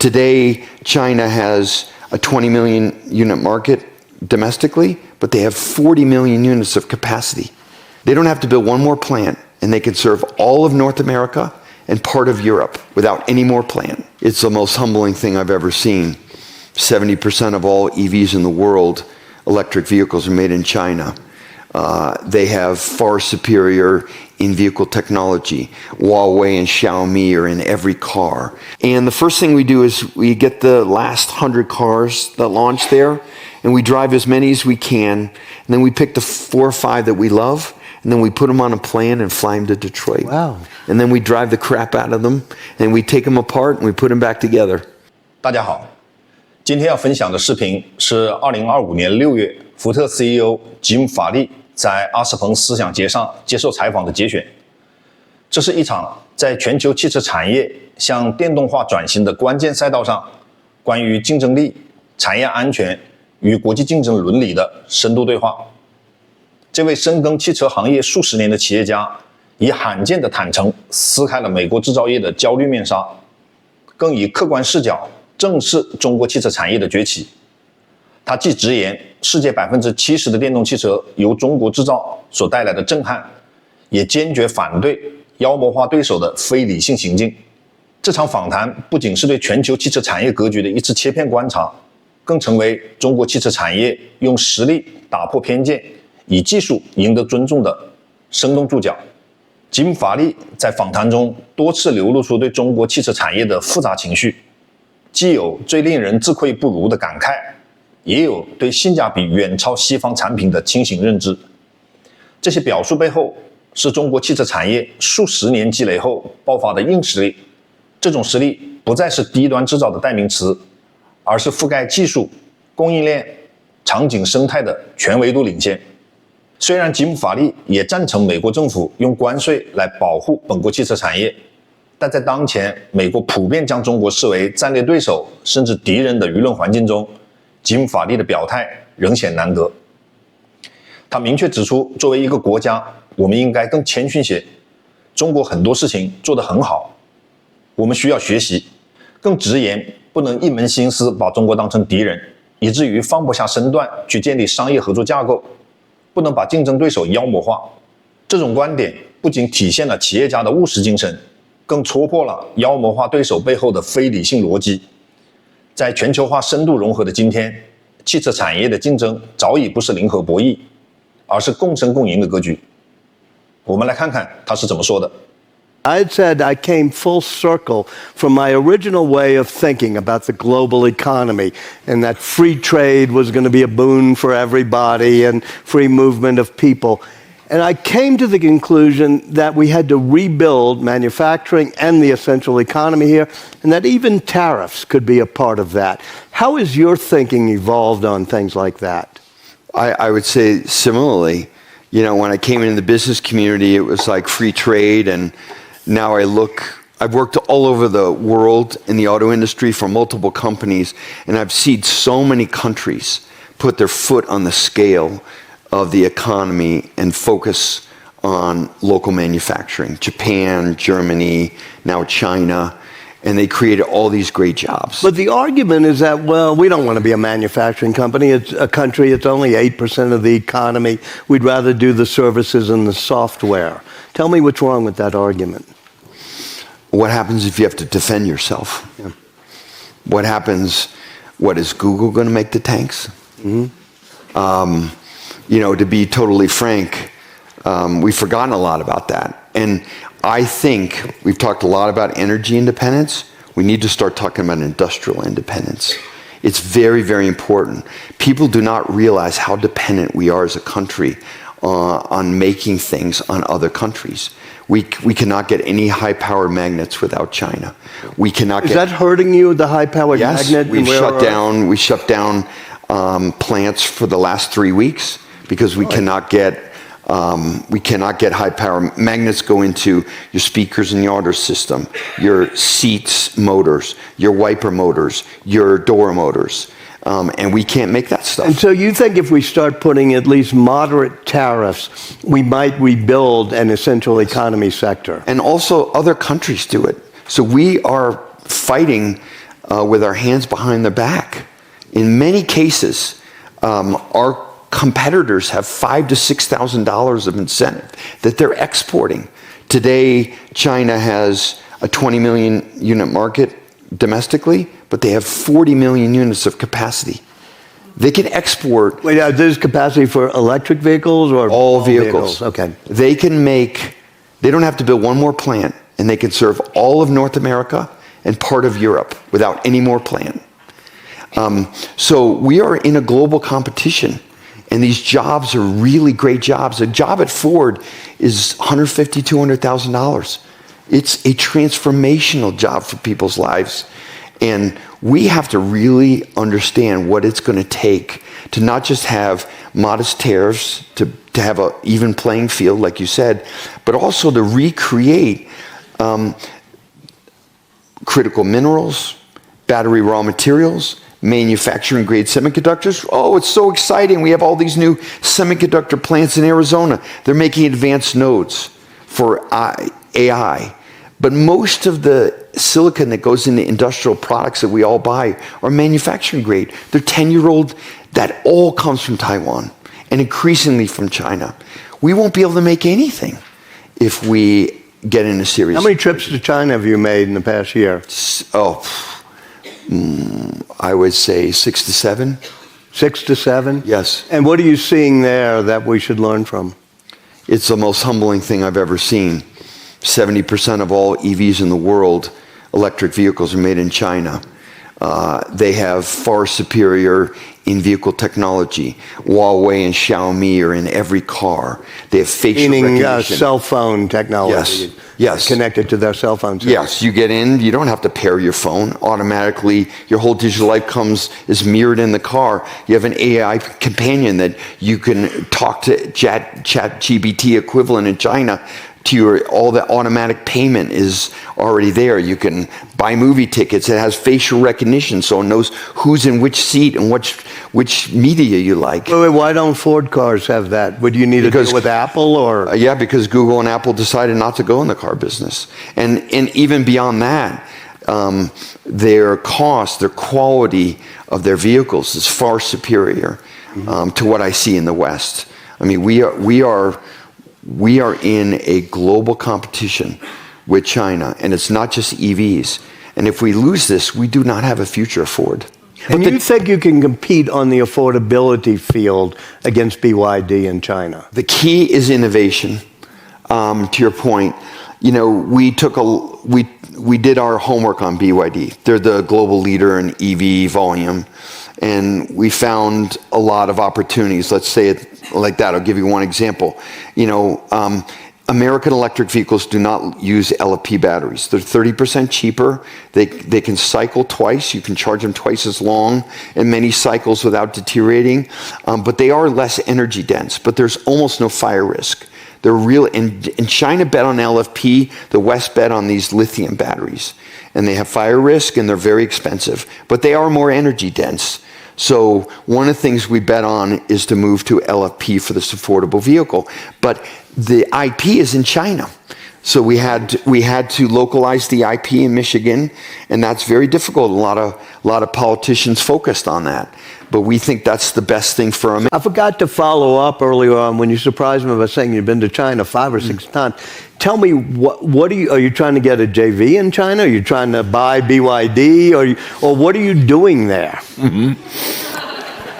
Today, China has a 20 million unit market domestically, but they have 40 million units of capacity. They don't have to build one more plant, and they can serve all of North America and part of Europe without any more plant. It's the most humbling thing I've ever seen. 70% of all EVs in the world, electric vehicles, are made in China. They have far superior in-vehicle technology. Huawei and Xiaomi are in every car. And the first thing we do is we get the last 100 cars that launch there, and we drive as many as we can. And then we pick the 4 or 5 that we love, and then we put them on a plane and fly them to Detroit. Wow. And then we drive the crap out of them, and we take them apart, and we put them back together. 大家好，今天要分享的视频是2025年6月福特 CEO 吉姆·法利在阿斯彭思想节上接受采访的节选。这是一场在全球汽车产业向电动化转型的关键赛道上，关于竞争力、产业安全与国际竞争伦理的深度对话。这位深耕汽车行业数十年的企业家，以罕见的坦诚撕开了美国制造业的焦虑面纱，更以客观视角正视中国汽车产业的崛起。他既直言世界70%的电动汽车由中国制造所带来的震撼，也坚决反对妖魔化对手的非理性行径。这场访谈不仅是对全球汽车产业格局的一次切片观察，更成为中国汽车产业用实力打破偏见，以技术赢得尊重的生动注脚。吉姆·法利在访谈中多次流露出对中国汽车产业的复杂情绪，既有最令人自愧不如的感慨，也有对性价比远超西方产品的清醒认知。这些表述背后是中国汽车产业数十年积累后爆发的硬实力。这种实力不再是低端制造的代名词，而是覆盖技术、供应链、场景生态的全维度领先。虽然吉姆·法利也赞成美国政府用关税来保护本国汽车产业，但在当前美国普遍将中国视为战略对手甚至敌人的舆论环境中，吉姆·法利的表态仍显难得。他明确指出，作为一个国家，我们应该更谦逊些。中国很多事情做得很好，我们需要学习。更直言，不能一门心思把中国当成敌人，以至于放不下身段去建立商业合作架构，不能把竞争对手妖魔化。这种观点不仅体现了企业家的务实精神，更戳破了妖魔化对手背后的非理性逻辑。在全球化深度融合的今天，汽车产业的竞争早已不是零和博弈，而是共生共赢的格局。我们来看看他是怎么说的。I said I came full circle from my original way of thinking about the global economy, and that free trade was going to be a boon for everybody and free movement of people. And I came to the conclusion that we had to rebuild manufacturing and the essential economy here, and that even tariffs could be a part of that. How has your thinking evolved on things like that? I would say similarly. You know, when I came into the business community, it was like free trade, and now I've worked all over the world in the auto industry for multiple companies, and I've seen so many countries put their foot on the scale of the economy and focus on local manufacturing. Japan, Germany, now China, and they created all these great jobs. But the argument is that, well, we don't want to be a manufacturing company. It's a country, it's only 8% of the economy. We'd rather do the services and the software. Tell me what's wrong with that argument. What happens if you have to defend yourself? Yeah. What happens, what is Google going to make the tanks? Mm-hmm. You know, to be totally frank, we've forgotten a lot about that. And I think we've talked a lot about energy independence. We need to start talking about industrial independence. It's very, very important. People do not realize how dependent we are as a country on making things on other countries. We cannot get any high-powered magnets without China. We cannot. Is that hurting you, the high-powered magnet? Yes, we shut down plants for the last 3 weeks because we cannot get high-power magnets. Go into your speakers in your audio system, your seats motors, your wiper motors, your door motors. And we can't make that stuff. And so you think if we start putting at least moderate tariffs, we might rebuild an essential economy sector? And also other countries do it. So we are fighting with our hands behind their back. In many cases, our competitors have $5,000 to $6,000 of incentive that they're exporting. Today, China has a 20 million unit market domestically, but they have 40 million units of capacity. They can export. Wait, there's capacity for electric vehicles or all vehicles. Okay. They don't have to build one more plant, and they can serve all of North America and part of Europe without any more plant. So we are in a global competition, and these jobs are really great jobs. A job at Ford is $150,000, $200,000. It's a transformational job for people's lives. And we have to really understand what it's going to take to not just have modest tariffs, to have an even playing field, like you said, but also to recreate critical minerals, battery raw materials, manufacturing grade semiconductors. Oh, it's so exciting. We have all these new semiconductor plants in Arizona. They're making advanced nodes for AI. But most of the silicon that goes into industrial products that we all buy are manufacturing grade. They're 10-year-old. That all comes from Taiwan and increasingly from China. We won't be able to make anything if we get in a serious. How many trips to China have you made in the past year? I would say 6 to 7. 6 to 7? Yes. And what are you seeing there that we should learn from? It's the most humbling thing I've ever seen. 70% of all EVs in the world, electric vehicles, are made in China. They have far superior in-vehicle technology. Huawei and Xiaomi are in every car. They have facial recognition. Cell phone technology. Yes. Connected to their cell phones. Yes, you get in, you don't have to pair your phone. Automatically, your whole digital life is mirrored in the car. You have an AI companion that you can talk to, ChatGPT equivalent in China. All the automatic payment is already there. You can buy movie tickets. It has facial recognition, so it knows who's in which seat and which media you like. Wait, why don't Ford cars have that? Would you need to deal with Apple or? Yeah, because Google and Apple decided not to go in the car business, and even beyond that, their cost, their quality of their vehicles is far superior to what I see in the West. I mean, we are in a global competition with China, and it's not just EVs. And if we lose this, we do not have a future Ford. And you think you can compete on the affordability field against BYD in China? The key is innovation. To your point, we did our homework on BYD. They're the global leader in EV volume, and we found a lot of opportunities. Let's say it like that. I'll give you one example. American electric vehicles do not use LFP batteries. They're 30% cheaper. They can cycle twice. You can charge them twice as long in many cycles without deteriorating. But they are less energy dense. But there's almost no fire risk. They're real. And China bet on LFP. The West bet on these lithium batteries. And they have fire risk, and they're very expensive. But they are more energy dense. So one of the things we bet on is to move to LFP for this affordable vehicle. But the IP is in China. So we had to localize the IP in Michigan, and that's very difficult. A lot of politicians focused on that. But we think that's the best thing for America. I forgot to follow up earlier on when you surprised me by saying you've been to China 5 or 6 times. Tell me, what are you trying to get a JV in China? Are you trying to buy BYD? Or what are you doing there?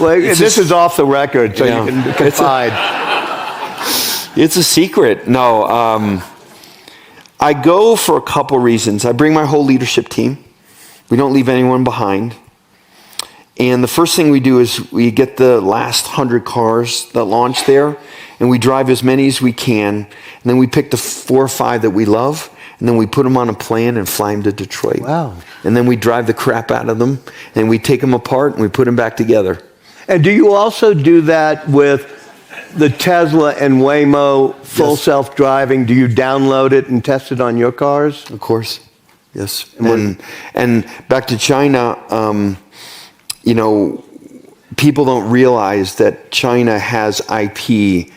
Well, this is off the record, so you can confide. It's a secret. No, I go for a couple reasons. I bring my whole leadership team. We don't leave anyone behind. And the first thing we do is we get the last 100 cars that launch there, and we drive as many as we can. And then we pick the 4 or 5 that we love, and then we put them on a plane and fly them to Detroit. Wow. And then we drive the crap out of them, and we take them apart, and we put them back together. And do you also do that with the Tesla and Waymo full self-driving? Do you download it and test it on your cars? Of course, yes. And back to China, people don't realize that China has IP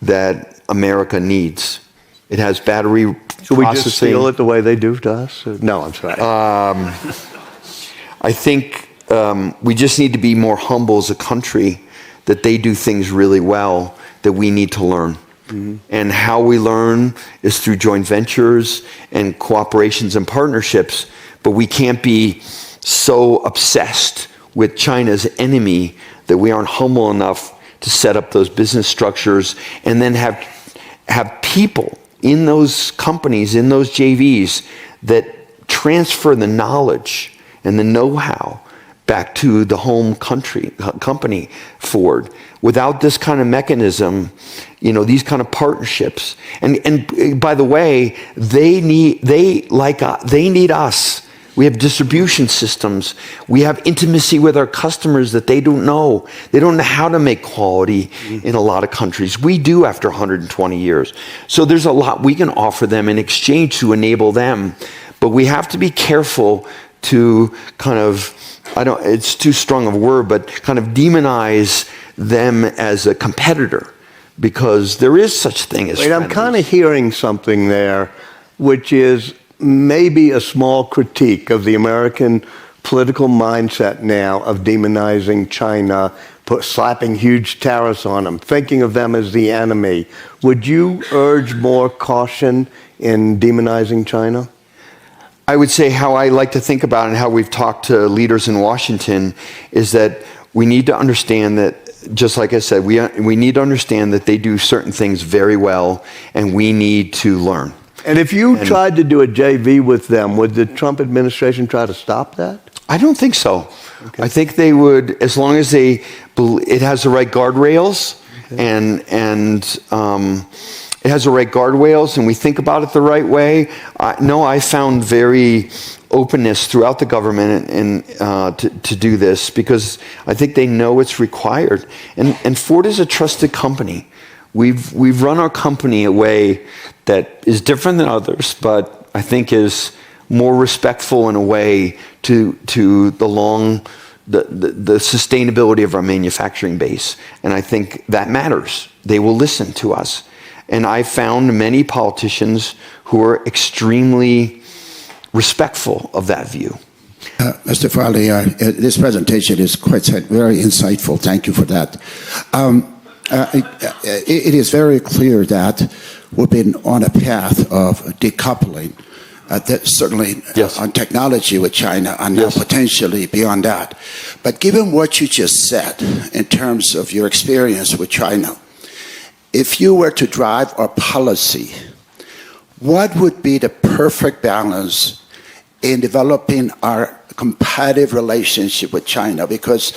that America needs. It has battery processing. Should we just steal it the way they do to us? No, I'm sorry. I think we just need to be more humble as a country that they do things really well that we need to learn. And how we learn is through joint ventures and cooperations and partnerships, but we can't be so obsessed with China's enemy that we aren't humble enough to set up those business structures and then have people in those companies, in those JVs, that transfer the knowledge and the know-how back to the home company Ford. Without this kind of mechanism, these kind of partnerships, and by the way, they need us. We have distribution systems. We have intimacy with our customers that they don't know. They don't know how to make quality in a lot of countries. We do after 120 years. So there's a lot we can offer them in exchange to enable them. But we have to be careful to kind of, it's too strong of a word, but kind of demonize them as a competitor, because there is such thing as I'm kind of hearing something there, which is maybe a small critique of the American political mindset now of demonizing China, slapping huge tariffs on them, thinking of them as the enemy. Would you urge more caution in demonizing China? I would say how I like to think about it and how we've talked to leaders in Washington is that we need to understand that, just like I said, we need to understand that they do certain things very well, and we need to learn. And if you tried to do a JV with them, would the Trump administration try to stop that? I don't think so. Okay. I think they would, as long as it has the right guardrails, and it has the right guardrails, and we think about it the right way. I found very openness throughout the government and to do this, because I think they know it's required. And Ford is a trusted company. We've run our company a way that is different than others, but I think is more respectful in a way to the sustainability of our manufacturing base. And I think that matters. They will listen to us. And I found many politicians who are extremely respectful of that view. Mr. Farley, this presentation is very insightful. Thank you for that. It is very clear that we've been on a path of decoupling, certainly on technology with China, and now potentially beyond that. But given what you just said in terms of your experience with China, if you were to drive our policy, what would be the perfect balance in developing our competitive relationship with China? Because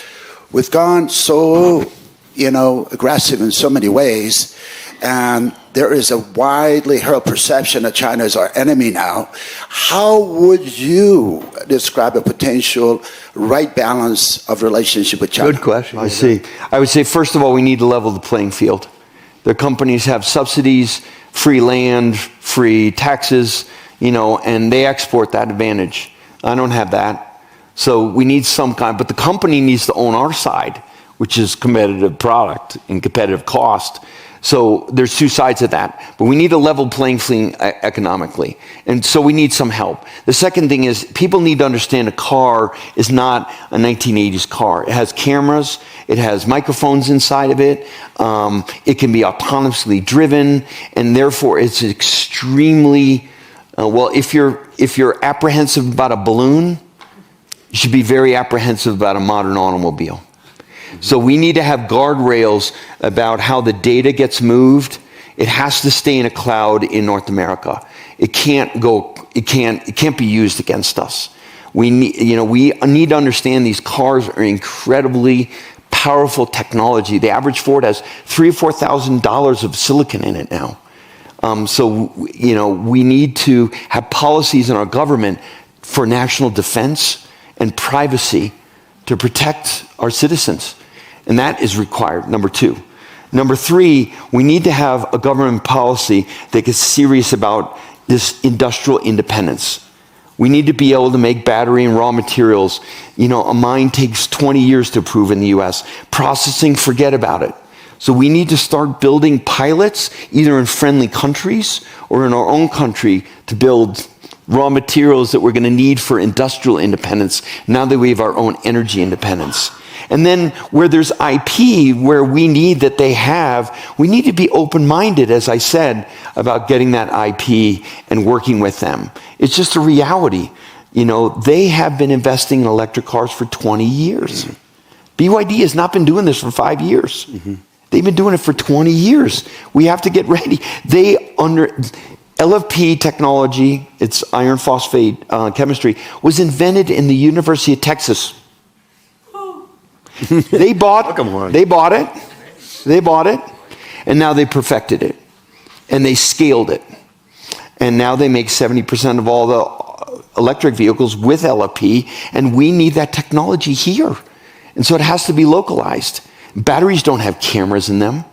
we've gone so aggressive in so many ways, and there is a widely held perception that China is our enemy now. How would you describe a potential right balance of relationship with China? Good question. I see. I would say, first of all, we need to level the playing field. Their companies have subsidies, free land, free taxes, and they export that advantage. I don't have that. So we need some kind, but the company needs to own our side, which is competitive product and competitive cost. So there's two sides of that. But we need a level playing field economically. And so we need some help. The second thing is, people need to understand a car is not a 1980s car. It has cameras. It has microphones inside of it. It can be autonomously driven. And therefore, it's extremely, if you're apprehensive about a balloon, you should be very apprehensive about a modern automobile. So we need to have guardrails about how the data gets moved. It has to stay in a cloud in North America. It can't be used against us. We need to understand these cars are incredibly powerful technology. The average Ford has $3,000 or $4,000 of silicon in it now. So we need to have policies in our government for national defense and privacy to protect our citizens. And that is required, number two. Number three, we need to have a government policy that gets serious about this industrial independence. We need to be able to make battery and raw materials. A mine takes 20 years to approve in the US. Processing, forget about it. So we need to start building pilots, either in friendly countries or in our own country, to build raw materials that we're going to need for industrial independence now that we have our own energy independence. And then where there's IP, where we need that they have, we need to be open-minded, as I said, about getting that IP and working with them. It's just a reality. You know, they have been investing in electric cars for 20 years. BYD has not been doing this for 5 years. They've been doing it for 20 years. We have to get ready. LFP technology, it's iron phosphate chemistry, was invented in the University of Texas. They bought it, and now they perfected it, and they scaled it. And now they make 70% of all the electric vehicles with LFP, and we need that technology here. And so it has to be localized. Batteries don't have cameras in them.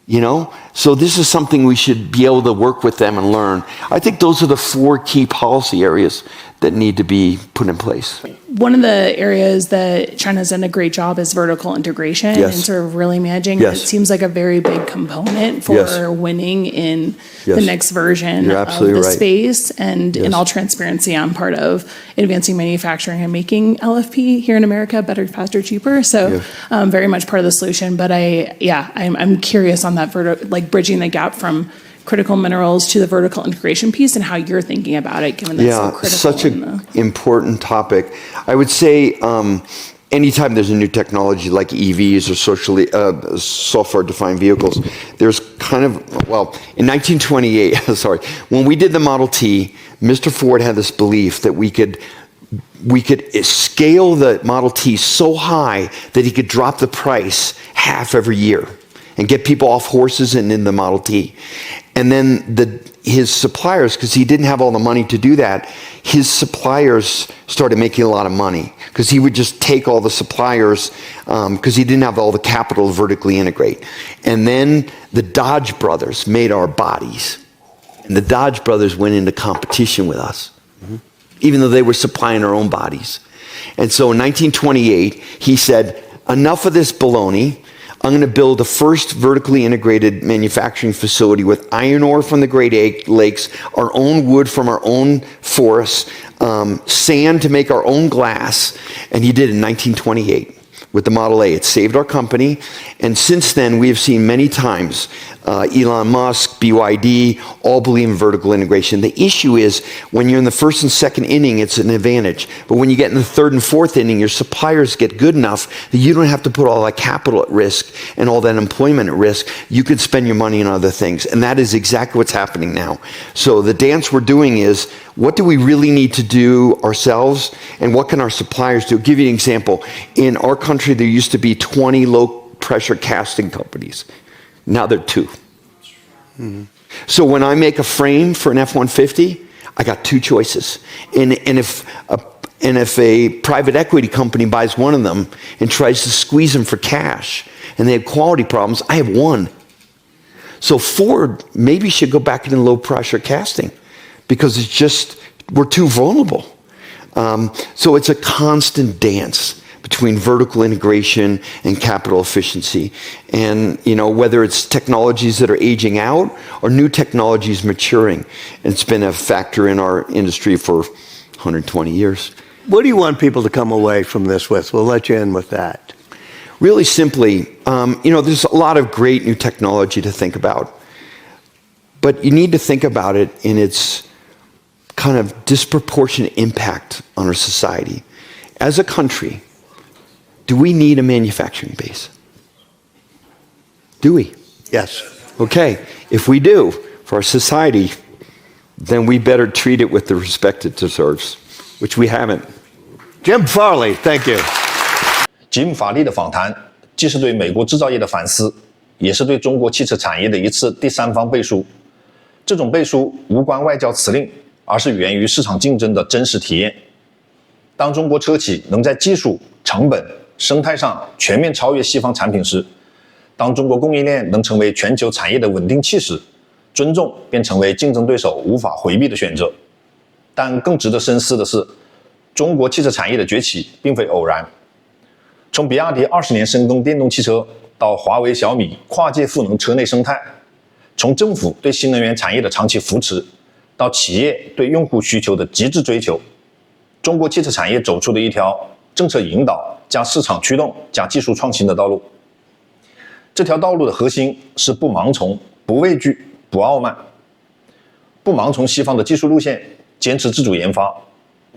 You know, so this is something we should be able to work with them and learn. I think those are the 4 key policy areas that need to be put in place. One of the areas that China's done a great job is vertical integration and sort of really managing. It seems like a very big component for winning in the next version of the space. And in all transparency, I'm part of advancing manufacturing and making LFP here in America better, faster, cheaper. So very much part of the solution. But I'm curious on that like bridging the gap from critical minerals to the vertical integration piece and how you're thinking about it, given that's so critical. Such an important topic. I would say anytime there's a new technology like EVs or software-defined vehicles, there's kind of, in 1928, when we did the Model T, Mr. Ford had this belief that we could scale the Model T so high that he could drop the price half every year and get people off horses and in the Model T. And then his suppliers, because he didn't have all the money to do that, his suppliers started making a lot of money because he would just take all the suppliers because he didn't have all the capital to vertically integrate. And then the Dodge brothers made our bodies. And the Dodge brothers went into competition with us, even though they were supplying our own bodies. And so in 1928, he said, enough of this baloney. I'm going to build the first vertically integrated manufacturing facility with iron ore from the Great Lakes, our own wood from our own forests, sand to make our own glass. And he did in 1928 with the Model A. It saved our company. And since then, we have seen many times Elon Musk, BYD, all believe in vertical integration. The issue is when you're in the first and second inning, it's an advantage. But when you get in the third and fourth inning, your suppliers get good enough that you don't have to put all that capital at risk and all that employment at risk. You could spend your money on other things. And that is exactly what's happening now. So the dance we're doing is, what do we really need to do ourselves? And what can our suppliers do? I'll give you an example. In our country, there used to be 20 low-pressure casting companies. Now there are 2. So when I make a frame for an F-150, I got 2 choices. And if a private equity company buys one of them and tries to squeeze them for cash, and they have quality problems, I have 1. So Ford maybe should go back into low-pressure casting because it's just, we're too vulnerable. So it's a constant dance between vertical integration and capital efficiency. And, you know, whether it's technologies that are aging out or new technologies maturing. It's been a factor in our industry for 120 years. What do you want people to come away from this with? We'll let you in with that. Really simply, you know, there's a lot of great new technology to think about. But you need to think about it in its kind of disproportionate impact on our society. As a country, do we need a manufacturing base? Do we? Yes. Okay, if we do, for our society, then we better treat it with the respect it deserves, which we haven't. Jim Farley, thank you. 吉姆·法利的访谈，既是对美国制造业的反思，也是对中国汽车产业的一次第三方背书。这种背书无关外交辞令，而是源于市场竞争的真实体验。当中国车企能在技术、成本、生态上全面超越西方产品时，当中国供应链能成为全球产业的稳定器时，尊重便成为竞争对手无法回避的选择。但更值得深思的是，中国汽车产业的崛起并非偶然。从比亚迪20年深耕电动汽车，到华为、小米跨界赋能车内生态，从政府对新能源产业的长期扶持，到企业对用户需求的极致追求，中国汽车产业走出了一条政策引导加市场驱动加技术创新的道路。这条道路的核心是不盲从、不畏惧、不傲慢。不盲从西方的技术路线，坚持自主研发；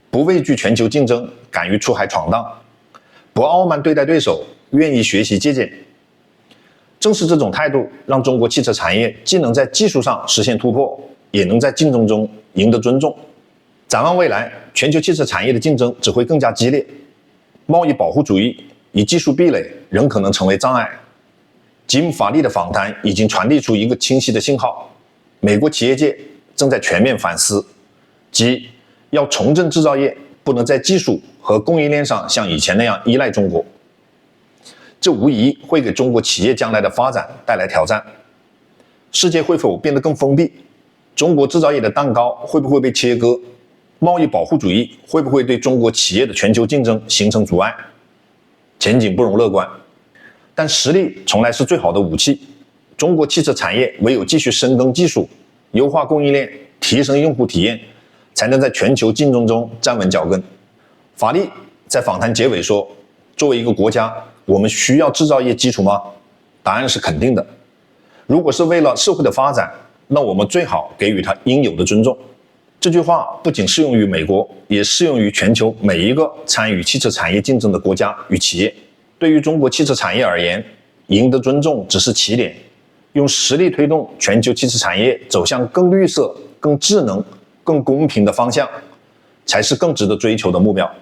不畏惧全球竞争，敢于出海闯荡；不傲慢对待对手，愿意学习借鉴。正是这种态度，让中国汽车产业既能在技术上实现突破，也能在竞争中赢得尊重。展望未来，全球汽车产业的竞争只会更加激烈，贸易保护主义与技术壁垒仍可能成为障碍。吉姆·法利的访谈已经传递出一个清晰的信号：美国企业界正在全面反思，即要重振制造业，不能在技术和供应链上像以前那样依赖中国。这无疑会给中国企业将来的发展带来挑战。世界会否变得更封闭？中国制造业的蛋糕会不会被切割？贸易保护主义会不会对中国企业的全球竞争形成阻碍？前景不容乐观。但实力从来是最好的武器。中国汽车产业唯有继续深耕技术，优化供应链，提升用户体验，才能在全球竞争中站稳脚跟。法利在访谈结尾说，作为一个国家，我们需要制造业基础吗？答案是肯定的。如果是为了社会的发展，那我们最好给予它应有的尊重。这句话不仅适用于美国，也适用于全球每一个参与汽车产业竞争的国家与企业。对于中国汽车产业而言，赢得尊重只是起点，用实力推动全球汽车产业走向更绿色、更智能、更公平的方向，才是更值得追求的目标。